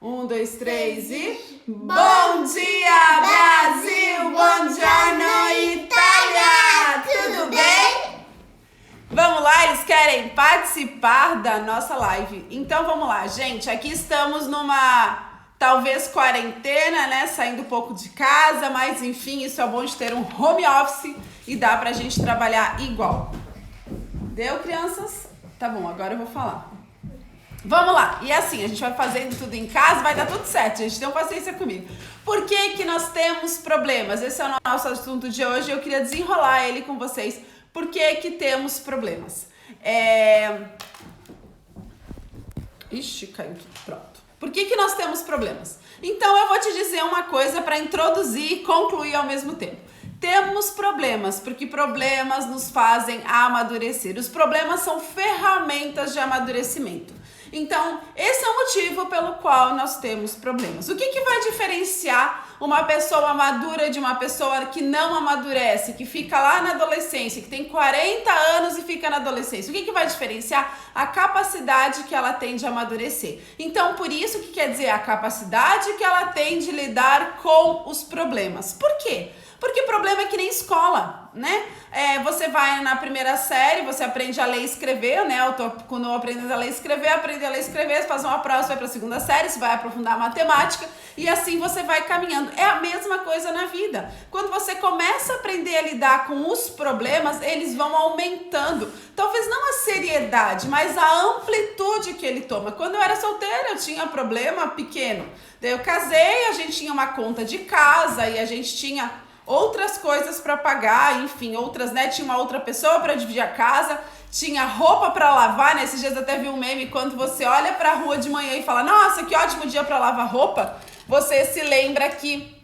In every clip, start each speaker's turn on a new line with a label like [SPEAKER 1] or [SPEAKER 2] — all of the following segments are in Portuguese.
[SPEAKER 1] Um, dois, três e... Bom dia, Brasil! Buongiorno, Itália! Tudo bem? Vamos lá, eles querem participar da nossa live. Então vamos lá, gente. Aqui estamos numa... talvez quarentena, né? Saindo um pouco de casa, mas enfim, isso é bom de ter um home office e dá pra gente trabalhar igual. Deu, crianças? Tá bom, agora eu vou falar. Vamos lá, e assim, a gente vai fazendo tudo em casa, vai dar tudo certo, gente, tenham paciência comigo. Por que que nós temos problemas? Esse é o nosso assunto de hoje, eu queria desenrolar ele com vocês. Por que que temos problemas? Ixi, caiu tudo, pronto. Por que que nós temos problemas? Então eu vou te dizer uma coisa para introduzir e concluir ao mesmo tempo. Temos problemas, porque problemas nos fazem amadurecer. Os problemas são ferramentas de amadurecimento. Então, esse é o motivo pelo qual nós temos problemas. O que que vai diferenciar uma pessoa madura de uma pessoa que não amadurece, que fica lá na adolescência, que tem 40 anos e fica na adolescência? O que que vai diferenciar? A capacidade que ela tem de amadurecer. Então, por isso que quer dizer a capacidade que ela tem de lidar com os problemas. Por quê? Porque problema é que nem escola, né? Você vai na primeira série, você aprende a ler e escrever, né? Quando eu aprendo a ler e escrever, você faz uma prova, você vai para a segunda série, você vai aprofundar a matemática e assim você vai caminhando. É a mesma coisa na vida. Quando você começa a aprender a lidar com os problemas, eles vão aumentando. Talvez não a seriedade, mas a amplitude que ele toma. Quando eu era solteira, eu tinha problema pequeno. Daí eu casei, a gente tinha uma conta de casa e a gente tinha outras coisas para pagar, enfim, outras, né? Tinha uma outra pessoa para dividir a casa, tinha roupa para lavar, né? Esses dias até vi um meme, quando você olha para a rua de manhã e fala, nossa, que ótimo dia para lavar roupa, você se lembra que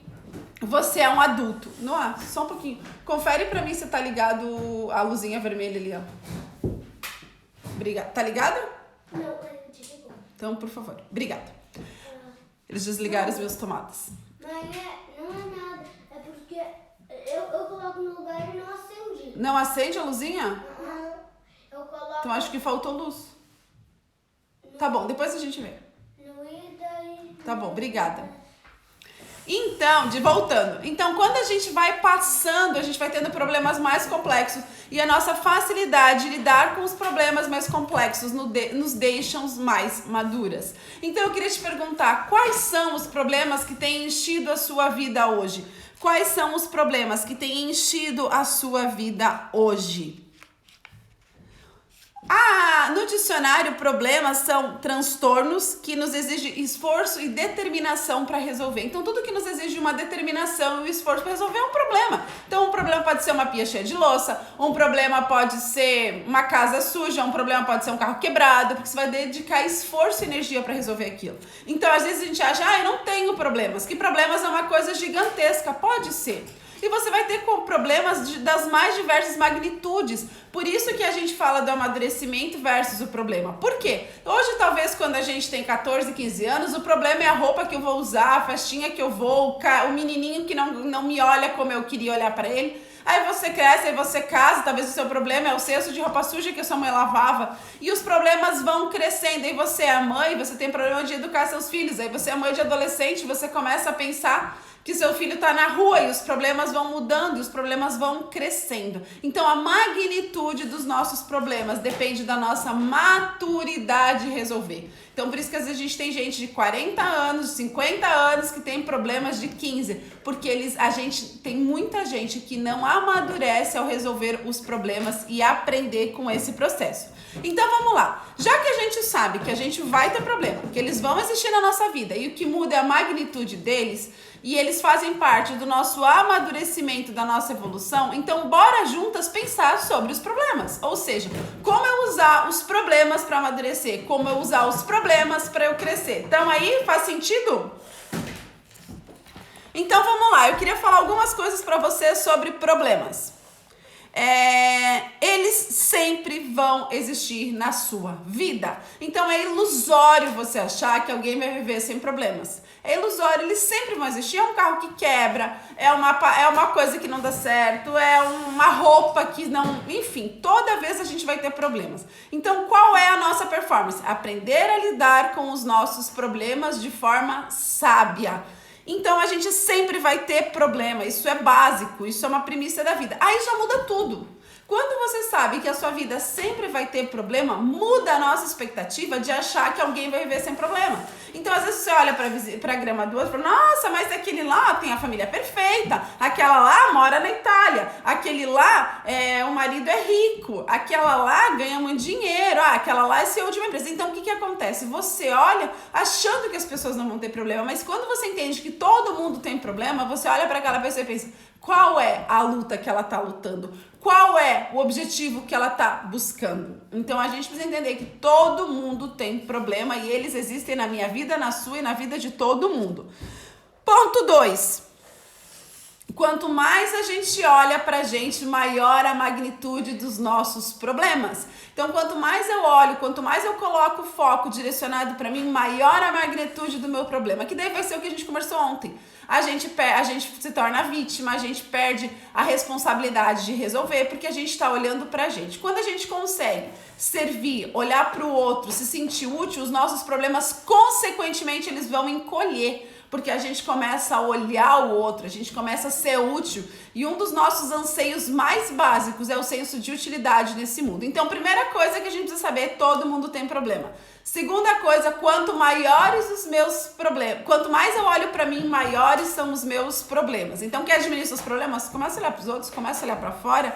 [SPEAKER 1] você é um adulto. Noah, só um pouquinho. Confere para mim se tá ligado a luzinha vermelha ali, ó. Obrigada. Tá ligada?
[SPEAKER 2] Não, ele desligou.
[SPEAKER 1] Então, por favor. Obrigada. Eles desligaram as minhas tomadas.
[SPEAKER 2] Mas não é nada. É porque eu coloco no lugar e não acende.
[SPEAKER 1] Não acende a luzinha?
[SPEAKER 2] Eu coloco...
[SPEAKER 1] Então acho que faltou luz. Tá bom, depois a gente vê.
[SPEAKER 2] No e daí...
[SPEAKER 1] Tá bom, obrigada. Então, voltando. Então, quando a gente vai passando, a gente vai tendo problemas mais complexos e a nossa facilidade de lidar com os problemas mais complexos nos deixam mais maduras. Então, eu queria te perguntar, quais são os problemas que têm enchido a sua vida hoje? Quais são os problemas que têm enchido a sua vida hoje? No dicionário, problemas são transtornos que nos exigem esforço e determinação para resolver. Então, tudo que nos exige uma determinação e um esforço para resolver é um problema. Então, um problema pode ser uma pia cheia de louça, um problema pode ser uma casa suja, um problema pode ser um carro quebrado, porque você vai dedicar esforço e energia para resolver aquilo. Então, às vezes a gente acha, eu não tenho problemas, que problemas é uma coisa gigantesca. Pode ser. E você vai ter problemas das mais diversas magnitudes. Por isso que a gente fala do amadurecimento versus o problema. Por quê? Hoje, talvez, quando a gente tem 14, 15 anos, o problema é a roupa que eu vou usar, a festinha que eu vou, o menininho que não me olha como eu queria olhar pra ele. Aí você cresce, aí você casa, talvez o seu problema é o cesto de roupa suja que a sua mãe lavava. E os problemas vão crescendo. Aí você é a mãe, você tem problema de educar seus filhos. Aí você é mãe de adolescente, você começa a pensar que seu filho está na rua e os problemas vão mudando, e os problemas vão crescendo. Então, a magnitude dos nossos problemas depende da nossa maturidade de resolver. Então, por isso que às vezes a gente tem gente de 40 anos, 50 anos que tem problemas de 15, porque tem muita gente que não amadurece ao resolver os problemas e aprender com esse processo. Então, vamos lá. Já que a gente sabe que a gente vai ter problema, que eles vão existir na nossa vida e o que muda é a magnitude deles, e eles fazem parte do nosso amadurecimento, da nossa evolução, então bora juntas pensar sobre os problemas. Ou seja, como eu usar os problemas para amadurecer, como eu usar os problemas para eu crescer. Então aí, faz sentido? Então vamos lá, eu queria falar algumas coisas para você sobre problemas. eles sempre vão existir na sua vida. Então é ilusório você achar que alguém vai viver sem problemas. É ilusório, eles sempre vão existir. É um carro que quebra, é uma coisa que não dá certo, é uma roupa que não... Enfim, toda vez a gente vai ter problemas. Então, qual é a nossa performance? Aprender a lidar com os nossos problemas de forma sábia. Então, a gente sempre vai ter problema. Isso é básico, isso é uma premissa da vida. Aí já muda tudo. Quando você sabe que a sua vida sempre vai ter problema, muda a nossa expectativa de achar que alguém vai viver sem problema. Então, às vezes você olha para a grama do outro e fala, nossa, mas aquele lá tem a família perfeita, aquela lá mora na Itália, aquele lá, o marido é rico, aquela lá ganha muito dinheiro, aquela lá é CEO de uma empresa. Então, o que acontece? Você olha achando que as pessoas não vão ter problema, mas quando você entende que todo mundo tem problema, você olha para aquela pessoa e pensa, qual é a luta que ela está lutando? Qual é o objetivo que ela está buscando? Então a gente precisa entender que todo mundo tem problema e eles existem na minha vida, na sua e na vida de todo mundo. Ponto 2. Quanto mais a gente olha pra gente, maior a magnitude dos nossos problemas. Então, quanto mais eu olho, quanto mais eu coloco o foco direcionado pra mim, maior a magnitude do meu problema. Que daí vai ser o que a gente conversou ontem. A gente se torna vítima, a gente perde a responsabilidade de resolver, porque a gente está olhando pra gente. Quando a gente consegue servir, olhar pro outro, se sentir útil, os nossos problemas, consequentemente, eles vão encolher. Porque a gente começa a olhar o outro, a gente começa a ser útil. E um dos nossos anseios mais básicos é o senso de utilidade nesse mundo. Então, primeira coisa que a gente precisa saber, todo mundo tem problema. Segunda coisa, quanto maiores os meus problemas, quanto mais eu olho pra mim, maiores são os meus problemas. Então, quer diminuir seus problemas? Começa a olhar pros outros, começa a olhar pra fora.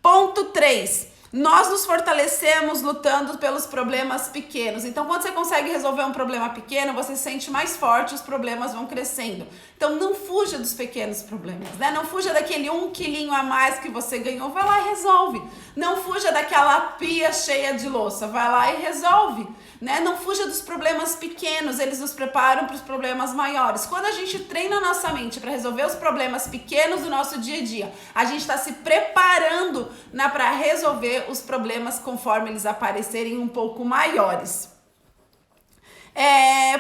[SPEAKER 1] Ponto 3. Nós nos fortalecemos lutando pelos problemas pequenos. Então, quando você consegue resolver um problema pequeno, você se sente mais forte, os problemas vão crescendo. Então, não fuja dos pequenos problemas, né? Não fuja daquele 1 quilinho a mais que você ganhou, vai lá e resolve. Não fuja daquela pia cheia de louça, vai lá e resolve. Né? Não fuja dos problemas pequenos, eles nos preparam para os problemas maiores. Quando a gente treina a nossa mente para resolver os problemas pequenos do nosso dia a dia, a gente está se preparando para resolver os problemas conforme eles aparecerem um pouco maiores.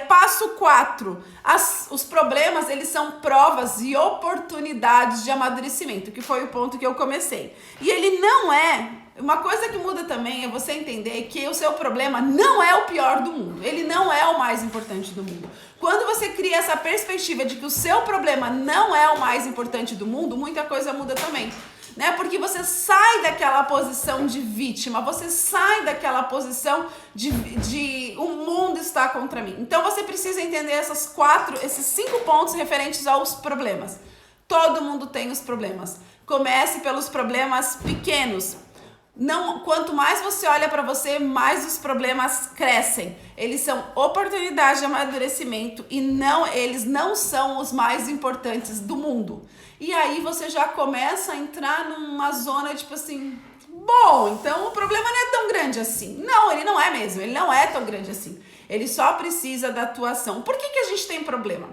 [SPEAKER 1] Passo 4. Os problemas, eles são provas e oportunidades de amadurecimento, que foi o ponto que eu comecei. E ele não é... Uma coisa que muda também é você entender que o seu problema não é o pior do mundo. Ele não é o mais importante do mundo. Quando você cria essa perspectiva de que o seu problema não é o mais importante do mundo, muita coisa muda também. Né? Porque você sai daquela posição de vítima, você sai daquela posição de o mundo está contra mim. Então você precisa entender esses 5 pontos referentes aos problemas. Todo mundo tem os problemas. Comece pelos problemas pequenos. Quanto mais você olha para você, mais os problemas crescem. Eles são oportunidade de amadurecimento e eles não são os mais importantes do mundo. E aí você já começa a entrar numa zona tipo assim, bom, então o problema não é tão grande assim. Não, ele não é mesmo, ele não é tão grande assim. Ele só precisa da atuação. Por que a gente tem problema?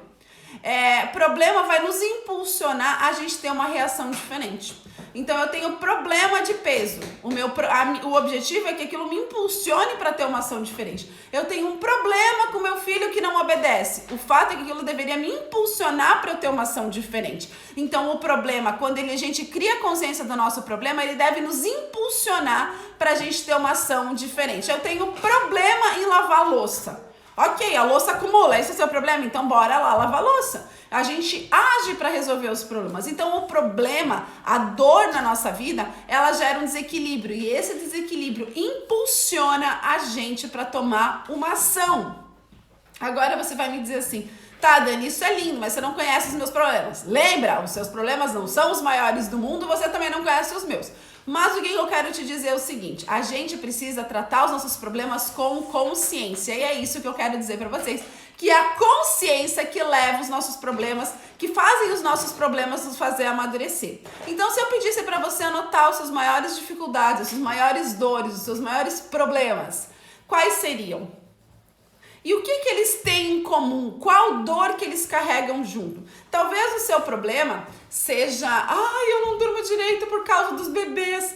[SPEAKER 1] Problema vai nos impulsionar a gente ter uma reação diferente. Então eu tenho problema de peso. O objetivo é que aquilo me impulsione para ter uma ação diferente. Eu tenho um problema com meu filho que não obedece. O fato é que aquilo deveria me impulsionar para eu ter uma ação diferente. Então o problema, quando a gente cria consciência do nosso problema, ele deve nos impulsionar para a gente ter uma ação diferente. Eu tenho problema em lavar louça. Ok, a louça acumula, esse é o seu problema, então bora lá lavar a louça. A gente age para resolver os problemas. Então o problema, a dor na nossa vida, ela gera um desequilíbrio. E esse desequilíbrio impulsiona a gente para tomar uma ação. Agora você vai me dizer assim, tá, Dani, isso é lindo, mas você não conhece os meus problemas. Lembra, os seus problemas não são os maiores do mundo, você também não conhece os meus. Mas o que eu quero te dizer é o seguinte, a gente precisa tratar os nossos problemas com consciência. E é isso que eu quero dizer para vocês, que é a consciência que leva os nossos problemas, que fazem os nossos problemas nos fazer amadurecer. Então, se eu pedisse para você anotar os seus maiores dificuldades, as suas maiores dores, os seus maiores problemas, quais seriam? E o que eles têm em comum? Qual dor que eles carregam junto? Talvez o seu problema seja, eu não durmo direito por causa dos bebês,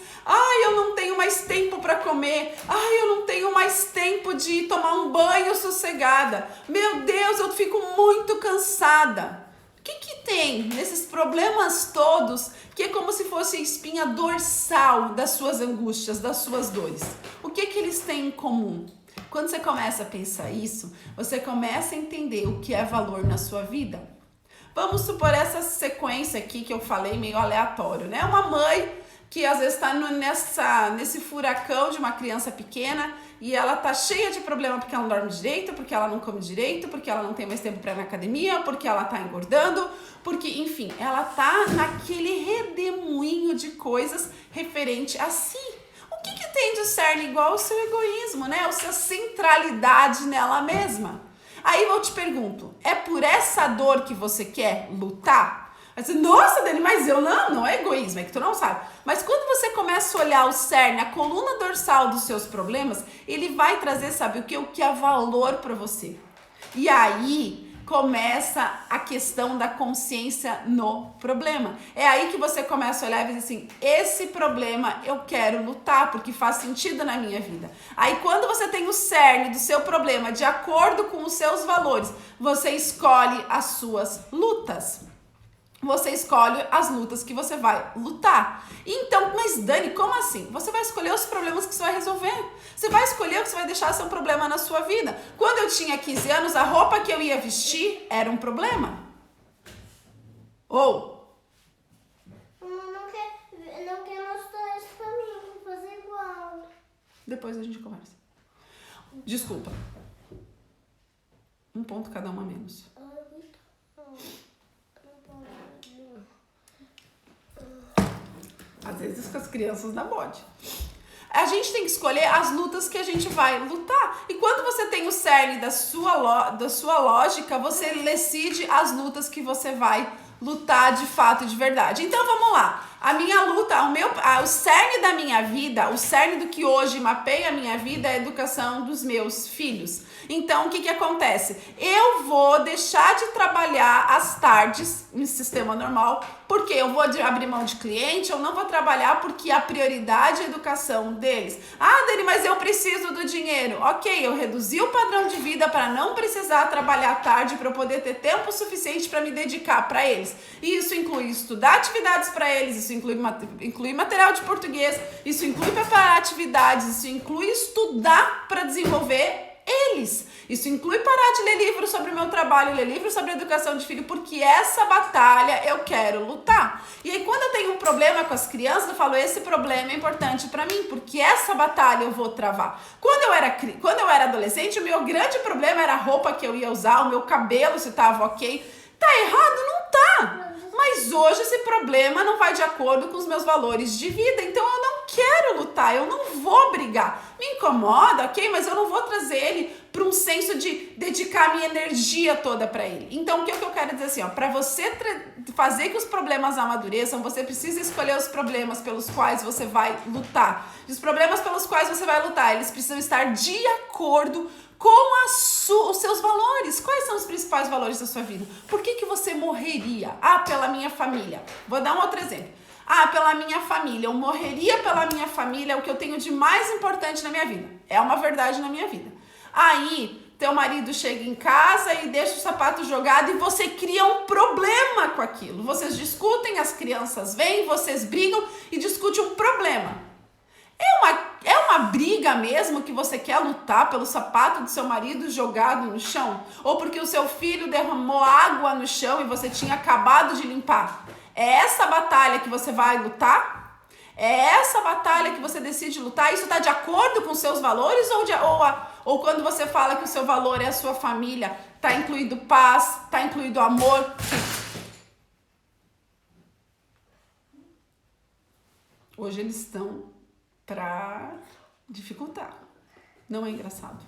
[SPEAKER 1] eu não tenho mais tempo para comer, eu não tenho mais tempo de tomar um banho sossegada, meu Deus, eu fico muito cansada. O que tem nesses problemas todos que é como se fosse a espinha dorsal das suas angústias, das suas dores? O que eles têm em comum? Quando você começa a pensar isso, você começa a entender o que é valor na sua vida. Vamos supor essa sequência aqui que eu falei meio aleatório, né? Uma mãe que às vezes está nesse furacão de uma criança pequena e ela tá cheia de problema porque ela não dorme direito, porque ela não come direito, porque ela não tem mais tempo para ir na academia, porque ela tá engordando, porque, enfim, ela tá naquele redemoinho de coisas referente a si. O que tem de cerne igual o seu egoísmo, né? A sua centralidade nela mesma. Aí eu te pergunto, é por essa dor que você quer lutar? Aí você, nossa, Dani, mas eu não é egoísmo, é que tu não sabe. Mas quando você começa a olhar o cerne, a coluna dorsal dos seus problemas, ele vai trazer, sabe o que? O que é valor para você. E aí começa a questão da consciência no problema. É aí que você começa a olhar e dizer assim, esse problema eu quero lutar porque faz sentido na minha vida. Aí quando você tem o cerne do seu problema de acordo com os seus valores, você escolhe as suas lutas. Você escolhe as lutas que você vai lutar. Então, mas Dani, como assim? Você vai escolher os problemas que você vai resolver. Você vai escolher o que você vai deixar ser um problema na sua vida. Quando eu tinha 15 anos, a roupa que eu ia vestir era um problema. Ou?
[SPEAKER 2] Não quer mostrar isso pra mim, fazer igual.
[SPEAKER 1] Depois a gente conversa. Desculpa. Um ponto cada uma menos. Às vezes com as crianças dá bode. A gente tem que escolher as lutas que a gente vai lutar. E quando você tem o cerne da sua lógica, você decide as lutas que você vai lutar de fato, de verdade. Então vamos lá. A minha luta, o cerne da minha vida, o cerne do que hoje mapeia a minha vida é a educação dos meus filhos. Então, o que acontece? Eu vou deixar de trabalhar às tardes no sistema normal, porque eu vou abrir mão de cliente, eu não vou trabalhar porque a prioridade é a educação deles. Dani, mas eu preciso do dinheiro. Ok, eu reduzi o padrão de vida para não precisar trabalhar à tarde, para eu poder ter tempo suficiente para me dedicar para eles. E isso inclui estudar atividades para eles, isso inclui material de português, isso inclui preparar atividades, isso inclui estudar para desenvolver eles. Isso inclui parar de ler livros sobre o meu trabalho, ler livros sobre educação de filho, porque essa batalha eu quero lutar. E aí quando eu tenho um problema com as crianças, eu falo, esse problema é importante para mim, porque essa batalha eu vou travar. Quando eu era adolescente, o meu grande problema era a roupa que eu ia usar, o meu cabelo se estava ok. Tá errado? Não tá. Mas hoje esse problema não vai de acordo com os meus valores de vida, então eu não quero lutar, eu não vou brigar. Me incomoda, ok? Mas eu não vou trazer ele para um senso de dedicar a minha energia toda para ele. Então, o que eu quero dizer assim, para você fazer que os problemas amadureçam, você precisa escolher os problemas pelos quais você vai lutar. E os problemas pelos quais você vai lutar, eles precisam estar de acordo com os seus valores. Quais são os principais valores da sua vida? Por que você morreria? Pela minha família. Vou dar um outro exemplo. Pela minha família. Eu morreria pela minha família, é o que eu tenho de mais importante na minha vida. É uma verdade na minha vida. Aí, teu marido chega em casa e deixa o sapato jogado e você cria um problema com aquilo. Vocês discutem, as crianças vêm, vocês brigam e discutem um problema. É uma briga mesmo que você quer lutar pelo sapato do seu marido jogado no chão? Ou porque o seu filho derramou água no chão e você tinha acabado de limpar? É essa batalha que você vai lutar? É essa batalha que você decide lutar? Isso está de acordo com os seus valores? Ou quando você fala que o seu valor é a sua família, está incluído paz, está incluído amor? Hoje eles estão para dificultar. Não é engraçado.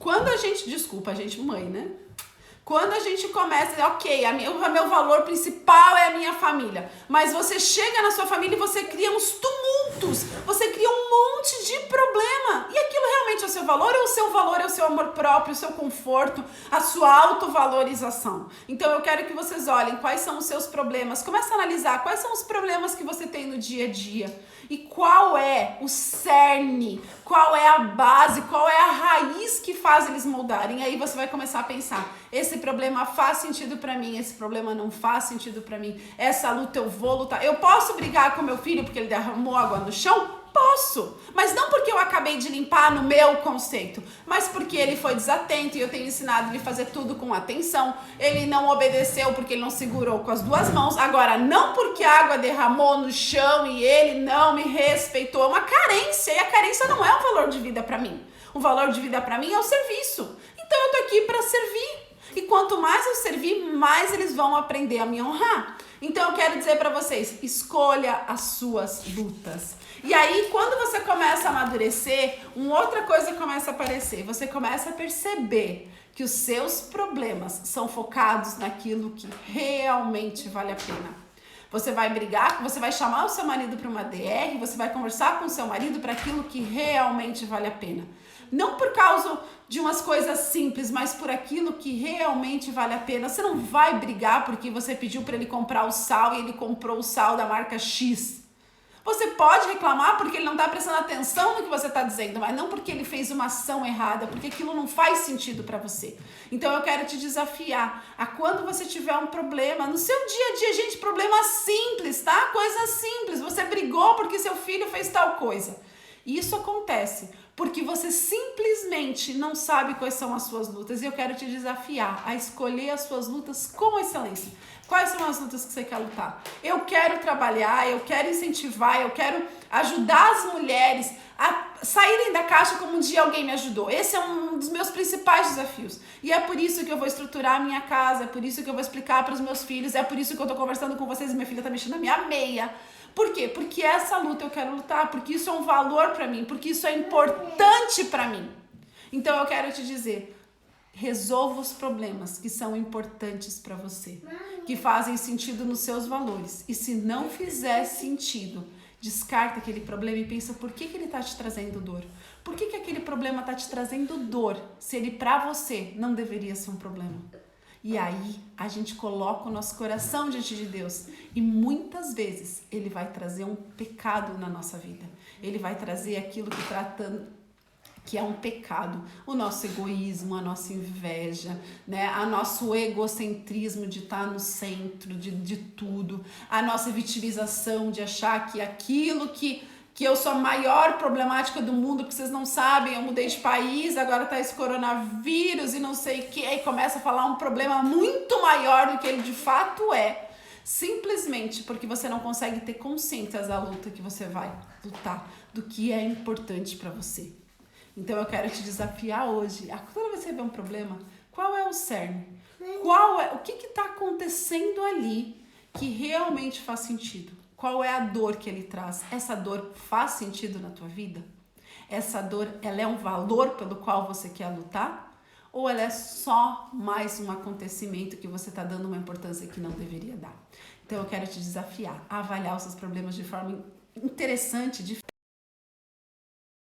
[SPEAKER 1] Quando a gente, desculpa, a gente mãe, né? Quando a gente começa, ok, o meu valor principal é a minha família, mas você chega na sua família e você cria uns tumultos juntos você cria um monte de problema. E aquilo realmente é o seu valor? Ou o seu valor é o seu amor próprio, o seu conforto, a sua autovalorização? Então eu quero que vocês olhem quais são os seus problemas. Comece a analisar quais são os problemas que você tem no dia a dia. E qual é o cerne, qual é a base, qual é a raiz que faz eles moldarem. E aí você vai começar a pensar, esse problema faz sentido pra mim, esse problema não faz sentido pra mim, essa luta eu vou lutar. Eu posso brigar com meu filho porque ele derramou água no chão? Posso, mas não porque eu acabei de limpar no meu conceito, mas porque ele foi desatento e eu tenho ensinado ele a fazer tudo com atenção. Ele não obedeceu porque ele não segurou com as duas mãos. Agora, não porque a água derramou no chão e ele não me respeitou. É uma carência, e a carência não é um valor de vida para mim. O valor de vida para mim é o serviço. Então eu tô aqui para servir. E quanto mais eu servir, mais eles vão aprender a me honrar. Então eu quero dizer para vocês, escolha as suas lutas. E aí, quando você começa a amadurecer, uma outra coisa começa a aparecer. Você começa a perceber que os seus problemas são focados naquilo que realmente vale a pena. Você vai brigar, você vai chamar o seu marido para uma DR, você vai conversar com o seu marido para aquilo que realmente vale a pena. Não por causa de umas coisas simples, mas por aquilo que realmente vale a pena. Você não vai brigar porque você pediu para ele comprar o sal e ele comprou o sal da marca X. Você pode reclamar porque ele não está prestando atenção no que você está dizendo, mas não porque ele fez uma ação errada, porque aquilo não faz sentido para você. Então eu quero te desafiar a quando você tiver um problema, no seu dia a dia, gente, problema simples, tá? Coisa simples. Você brigou porque seu filho fez tal coisa. Isso acontece porque você simplesmente não sabe quais são as suas lutas. E eu quero te desafiar a escolher as suas lutas com excelência. Quais são as lutas que você quer lutar? Eu quero trabalhar, eu quero incentivar, eu quero ajudar as mulheres a saírem da caixa como um dia alguém me ajudou. Esse é um dos meus principais desafios. E é por isso que eu vou estruturar a minha casa, é por isso que eu vou explicar para os meus filhos, é por isso que eu tô conversando com vocês e minha filha tá mexendo na minha meia. Por quê? Porque essa luta eu quero lutar, porque isso é um valor para mim, porque isso é importante para mim. Então eu quero te dizer, resolva os problemas que são importantes para você, que fazem sentido nos seus valores. E se não fizer sentido, descarta aquele problema e pensa por que ele está te trazendo dor. Por que aquele problema está te trazendo dor, se ele para você não deveria ser um problema? E aí a gente coloca o nosso coração diante de Deus e muitas vezes Ele vai trazer um pecado na nossa vida. Ele vai trazer aquilo que é um pecado, o nosso egoísmo, a nossa inveja, né? A nosso egocentrismo de estar no centro de tudo, a nossa vitimização de achar que aquilo que eu sou a maior problemática do mundo, porque vocês não sabem, eu mudei de país, agora tá esse coronavírus e não sei o que, aí começa a falar um problema muito maior do que ele de fato é, simplesmente porque você não consegue ter consciência da luta que você vai lutar, do que é importante para você. Então eu quero te desafiar hoje, toda vez que você vê um problema, qual é o cerne? O que está acontecendo ali que realmente faz sentido? Qual é a dor que ele traz? Essa dor faz sentido na tua vida? Essa dor, ela é um valor pelo qual você quer lutar? Ou ela é só mais um acontecimento que você está dando uma importância que não deveria dar? Então eu quero te desafiar a avaliar os seus problemas de forma interessante, diferente.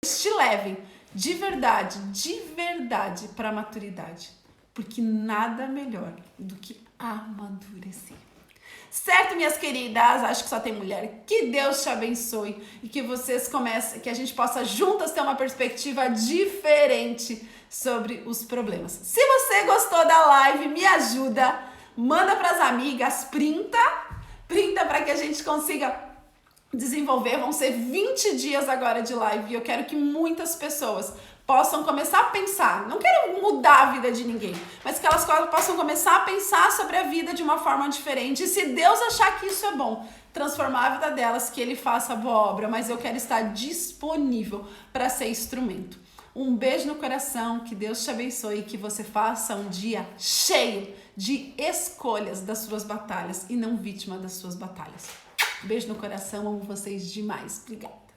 [SPEAKER 1] Te levem de verdade para a maturidade. Porque nada melhor do que amadurecer. Certo, minhas queridas? Acho que só tem mulher. Que Deus te abençoe e que vocês comecem, que a gente possa juntas ter uma perspectiva diferente sobre os problemas. Se você gostou da live, me ajuda, manda para as amigas, printa para que a gente consiga desenvolver. Vão ser 20 dias agora de live e eu quero que muitas pessoas possam começar a pensar, não quero mudar a vida de ninguém, mas que elas possam começar a pensar sobre a vida de uma forma diferente. E se Deus achar que isso é bom, transformar a vida delas, que Ele faça a boa obra, mas eu quero estar disponível para ser instrumento. Um beijo no coração, que Deus te abençoe e que você faça um dia cheio de escolhas das suas batalhas e não vítima das suas batalhas. Beijo no coração, amo vocês demais. Obrigada.